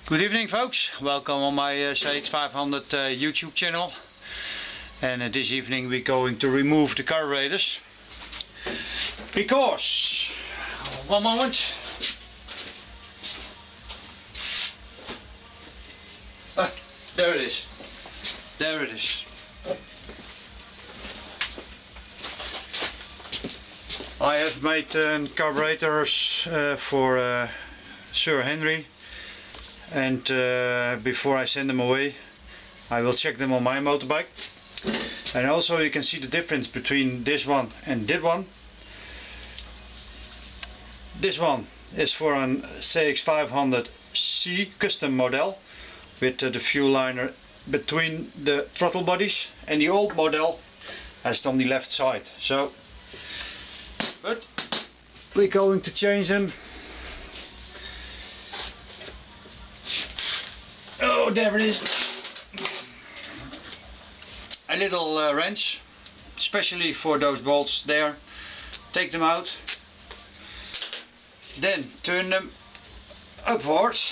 Good evening, folks. Welcome on my cx500 YouTube channel. And this evening we're going to remove the carburetors because, one moment, there it is, there it is. I have made carburetors for Sir Henry, and before I send them away I will check them on my motorbike. And also you can see the difference between this one and that one. This one is for an cx500C custom model with the fuel liner between the throttle bodies, and the old model has it on the left side. So, but we're going to change them. Oh, there it is. A little wrench, especially for those bolts there. Take them out, then turn them upwards,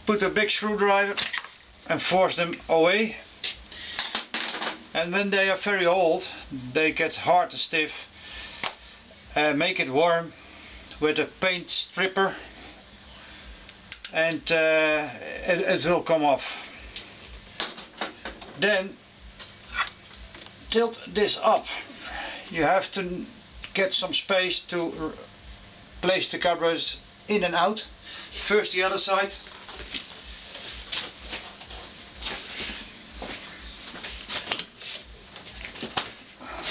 put a big screwdriver and force them away. And when they are very old, they get hard and stiff. Make it warm with a paint stripper, and it will come off. Then tilt this up. You have to get some space to place the carburetors in and out. First the other side.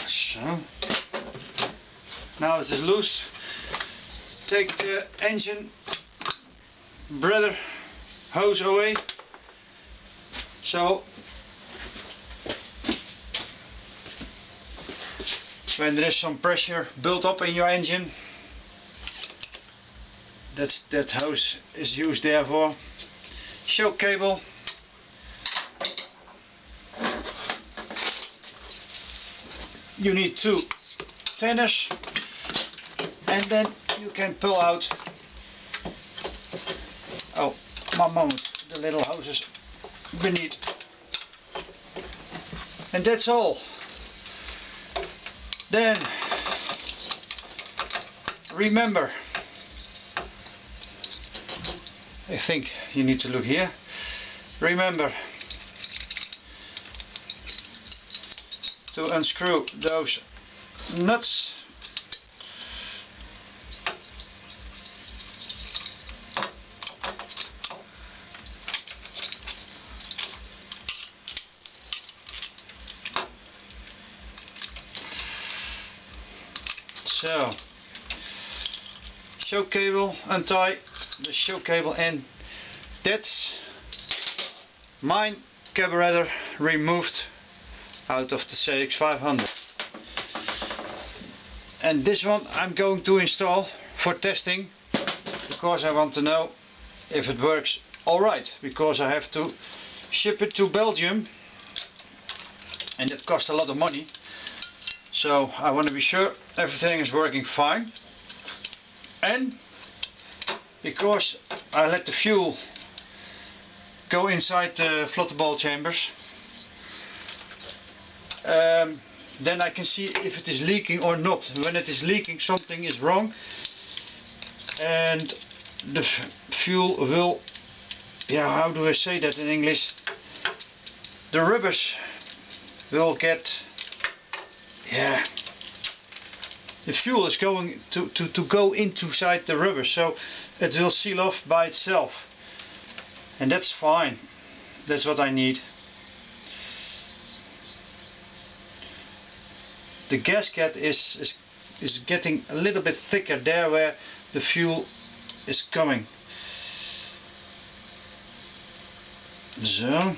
So now it is loose. Take the engine breather hose away. So when there is some pressure built up in your engine, that hose is used there for. Choke cable, you need 2 tenors, and then you can pull out, oh, one moment, the little hoses beneath, and that's all. Then remember, I think you need to look here. Remember to unscrew those nuts. So, choke cable, untie the choke cable, and that's my carburetor removed out of the cx500. And this one I'm going to install for testing, because I want to know if it works alright, because I have to ship it to Belgium and it costs a lot of money. So I want to be sure everything is working fine, and because I let the fuel go inside the flotter ball chambers, then I can see if it is leaking or not. When it is leaking, something is wrong, and the fuel will, how do I say that in English, the rubbers will get, the fuel is going to go inside the rubber, so it will seal off by itself, and that's fine. That's what I need. The gasket is getting a little bit thicker there where the fuel is coming. So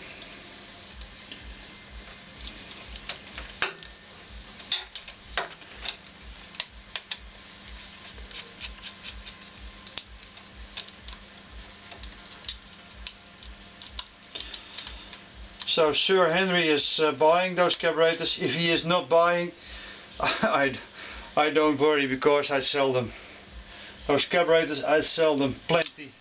So Sir Henry is buying those carburetors. If he is not buying, I don't worry, because I sell them. Those carburetors, I sell them plenty.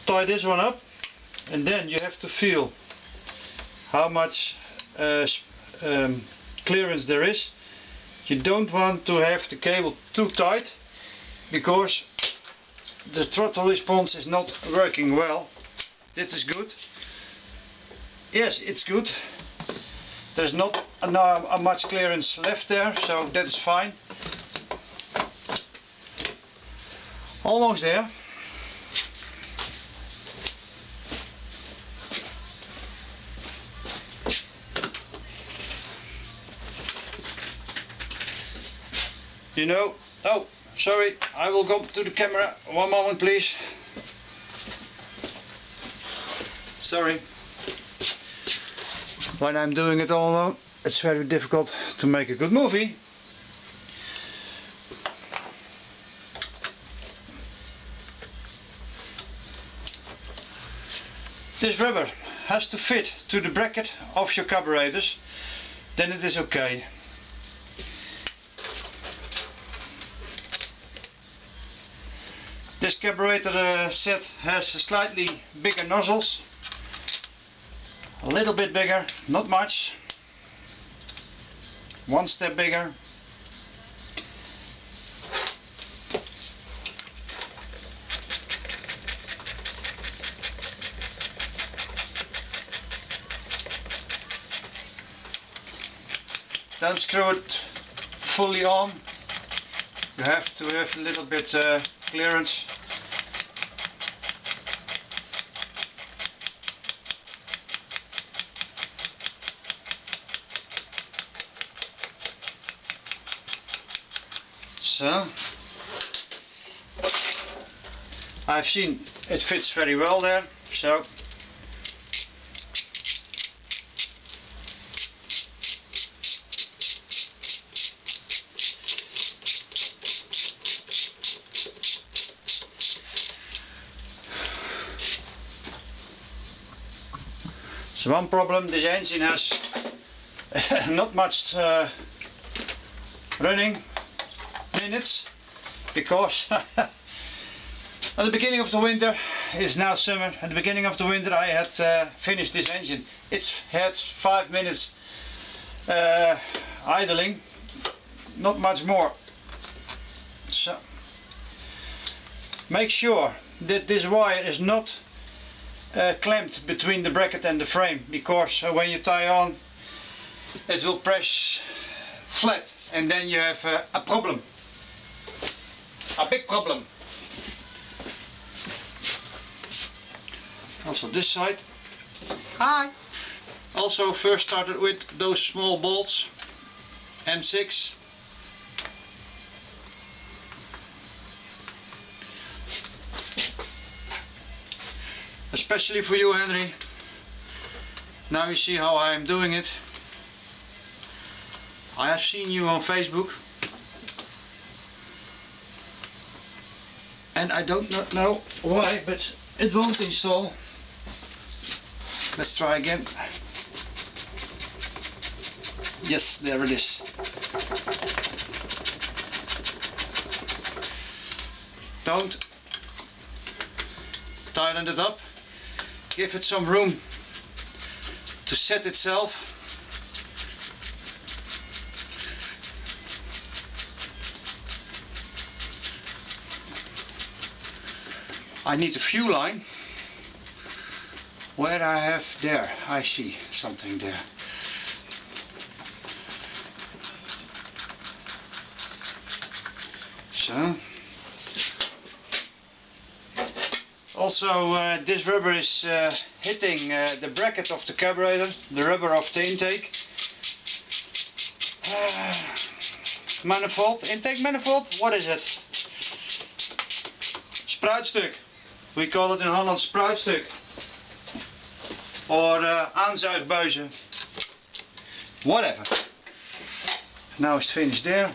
Tie this one up, and then you have to feel how much clearance there is. You don't want to have the cable too tight, because the throttle response is not working well. This is good. Yes, it's good. There's not much clearance left there, so that's fine. Almost there. You know, oh, sorry, I will go to the camera. One moment, please. Sorry. When I'm doing it all alone, it's very difficult to make a good movie. This rubber has to fit to the bracket of your carburetors, then it is okay. This carburetor set has slightly bigger nozzles, a little bit bigger, not much, one step bigger. Don't screw it fully on, you have to have a little bit clearance. So, I've seen it fits very well there, so so one problem, this engine has not much running minutes, because at the beginning of the winter, it's now summer, at the beginning of the winter I had finished this engine. It had 5 minutes idling, not much more. So make sure that this wire is not clamped between the bracket and the frame, because when you tie on it will press flat, and then you have a problem. A big problem. Also this side. Hi! Also first started with those small bolts, M6. Especially for you, Henry. Now you see how I am doing it. I have seen you on Facebook, and I don't know why, but it won't install. Let's try again. Yes, there it is. Don't tighten it up. Give it some room to set itself. I need a fuel line. Where I have there, I see something there. So, also this rubber is hitting the bracket of the carburetor, the rubber of the intake manifold, intake manifold, what is it? Spruitstuk. We call it in Holland spruitstuk. Or aanzuigbuizen. Whatever. Now it's finished there.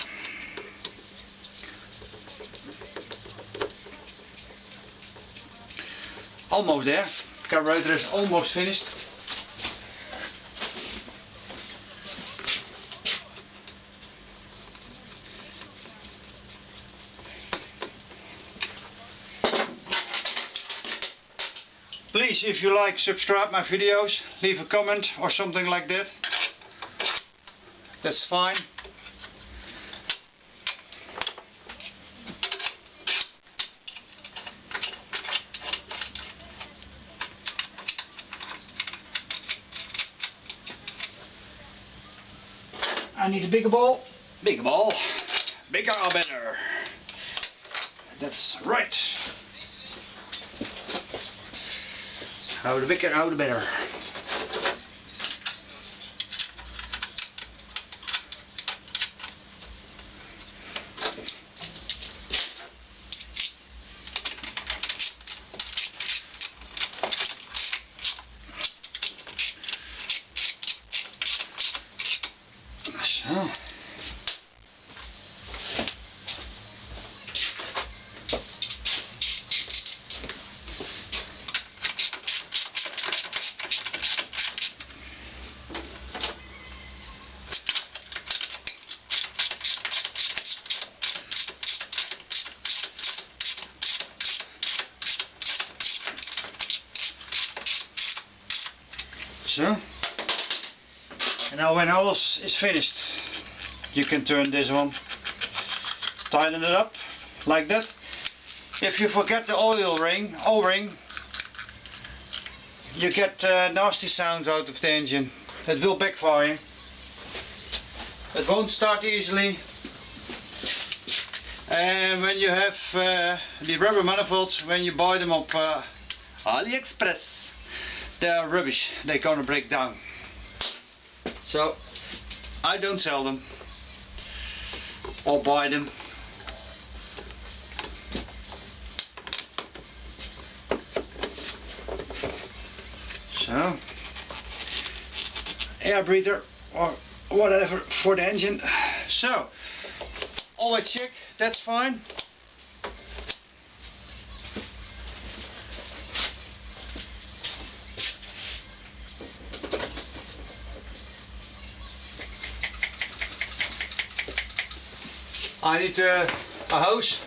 Almost there. Carburetor is almost finished. please, if you like, subscribe my videos, leave a comment or something like that. That's fine. I need a bigger ball. Bigger ball. Bigger or better. That's right. How the bigger, how the better. So. So, and now when all is finished, you can turn this on, tighten it up like that. If you forget the O-ring, you get nasty sounds out of the engine. It will backfire. It won't start easily. And when you have the rubber manifolds, when you buy them off AliExpress, they are rubbish. They're gonna break down. So I don't sell them or buy them. So air breather or whatever for the engine. So always check, that's fine. I need a hose.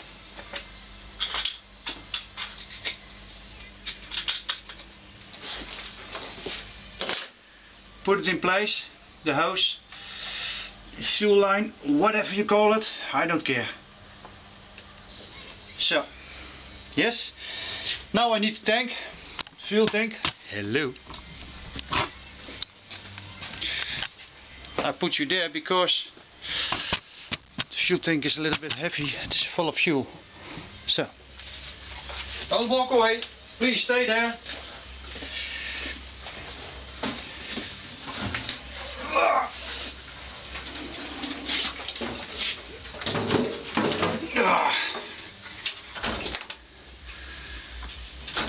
Put it in place, the hose, fuel line, whatever you call it, I don't care. So, yes, now I need the tank, fuel tank. Hello. I put you there because the fuel tank is a little bit heavy, it's full of fuel. So, don't walk away, please stay there.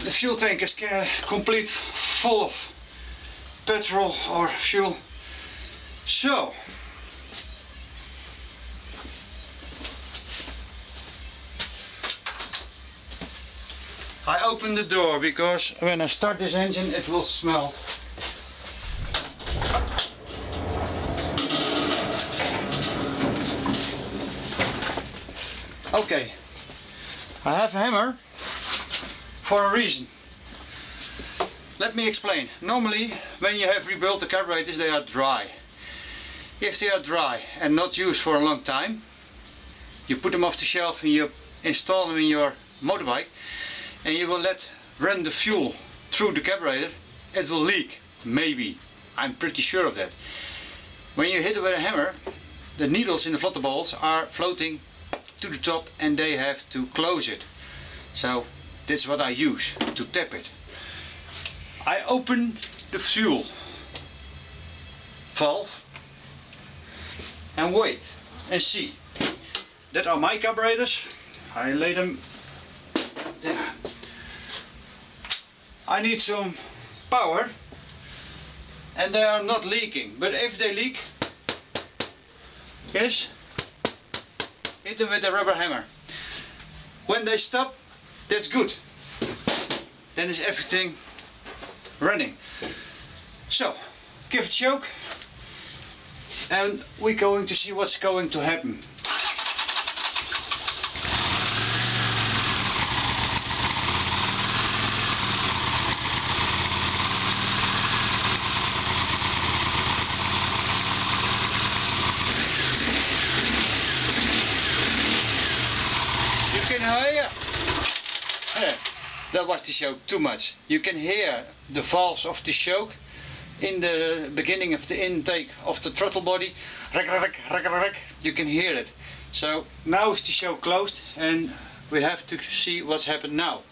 The fuel tank is complete full of petrol or fuel. So I open the door because when I start this engine it will smell. Okay, I have a hammer for a reason. Let me explain. Normally when you have rebuilt the carburetors, they are dry. If they are dry and not used for a long time, you put them off the shelf and you install them in your motorbike and you will let run the fuel through the carburetor, it will leak. Maybe. I'm pretty sure of that. When you hit it with a hammer, the needles in the flutter balls are floating to the top and they have to close it. So that's what I use to tap it. I open the fuel valve and wait and see. That are my carburetors. I lay them there. I need some power and they are not leaking, but if they leak, yes, hit them with a rubber hammer. When they stop, that's good. Then is everything running. So, give it a choke and we're going to see what's going to happen. that was the choke too much. You can hear the valves of the choke in the beginning of the intake of the throttle body. You can hear it. So now is the choke closed and we have to see what's happened now.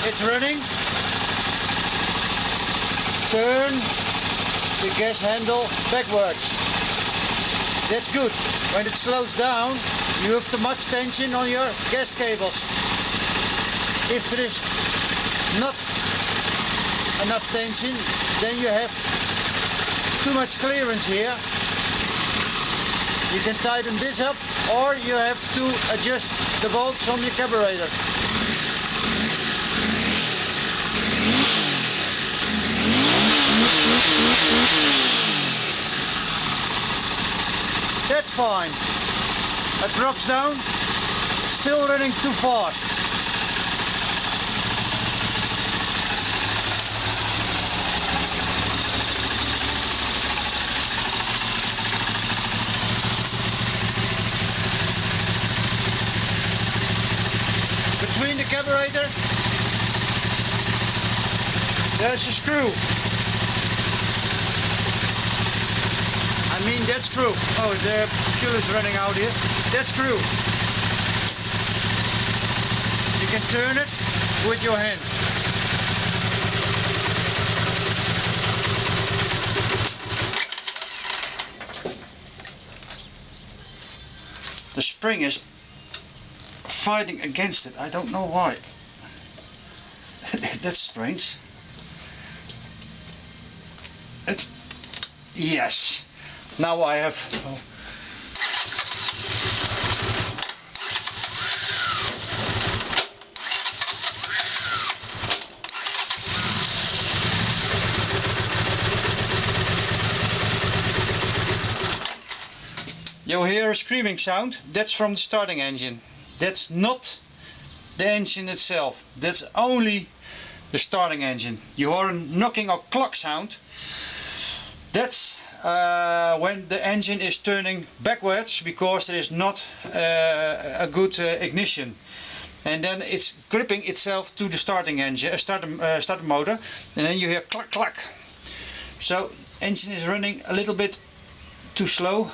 It's running. Turn the gas handle backwards. That's good. When it slows down, you have too much tension on your gas cables. If there is not enough tension, then you have too much clearance here. You can tighten this up, or you have to adjust the bolts from your carburetor. That's fine. It drops down, still running too fast. Between the carburetor, there's a screw. I mean that screw. Oh, the fuel is running out here. That screw. You can turn it with your hand. The spring is fighting against it. I don't know why. That's strange. Yes. Now I have. You'll hear a screaming sound. That's from the starting engine. That's not the engine itself. That's only the starting engine. You hear a knocking or clock sound. That's when the engine is turning backwards because there is not a good ignition, and then it's gripping itself to the starting engine, starter motor, and then you hear clack clack. So engine is running a little bit too slow.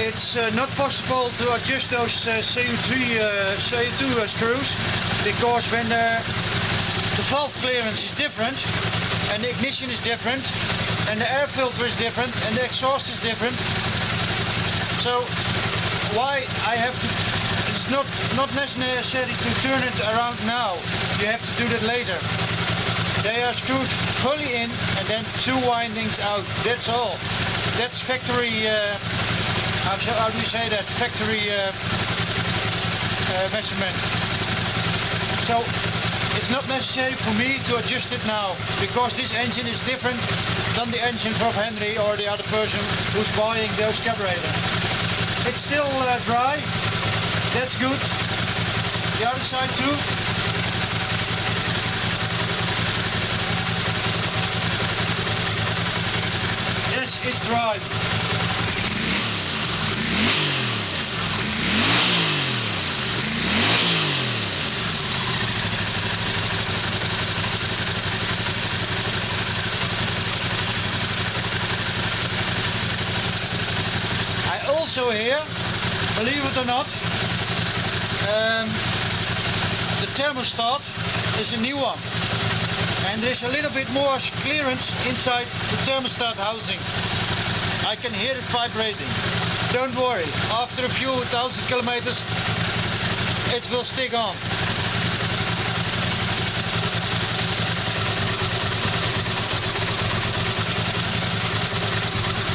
It's not possible to adjust those CO2 screws, because when the valve clearance is different and the ignition is different and the air filter is different and the exhaust is different, So why I have to, it's not necessary to turn it around now, you have to do that later. They are screwed fully in and then 2 windings out, that's all. That's factory, how do you say that, factory measurement. So it's not necessary for me to adjust it now, because this engine is different than the engine from Henry or the other person who's buying those carburetors. It's still dry, that's good. The other side too. Yes, it's dry. Also here, believe it or not, the thermostat is a new one, and there's a little bit more clearance inside the thermostat housing. I can hear it vibrating. Don't worry, after a few thousand kilometers it will stick on.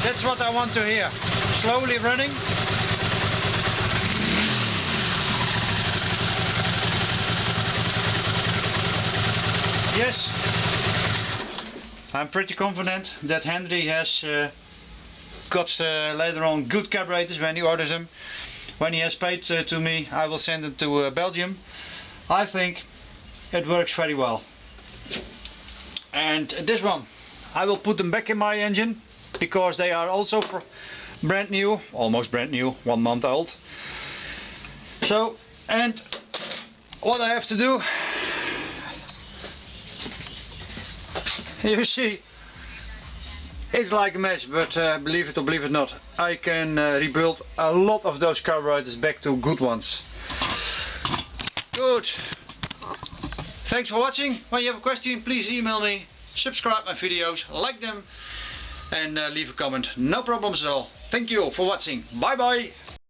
That's what I want to hear. Slowly running. Yes, I'm pretty confident that Henry has got later on good carburetors when he orders them. When he has paid to me, I will send them to Belgium. I think it works very well. And this one, I will put them back in my engine, because they are also brand new, almost brand new, 1 month old. So, and what I have to do, you see, it's like a mess, but believe it or believe it not, I can rebuild a lot of those carburetors back to good ones. Good. Thanks for watching. When you have a question, please email me, subscribe my videos, like them, and leave a comment. No problems at all. Thank you for watching. Bye bye.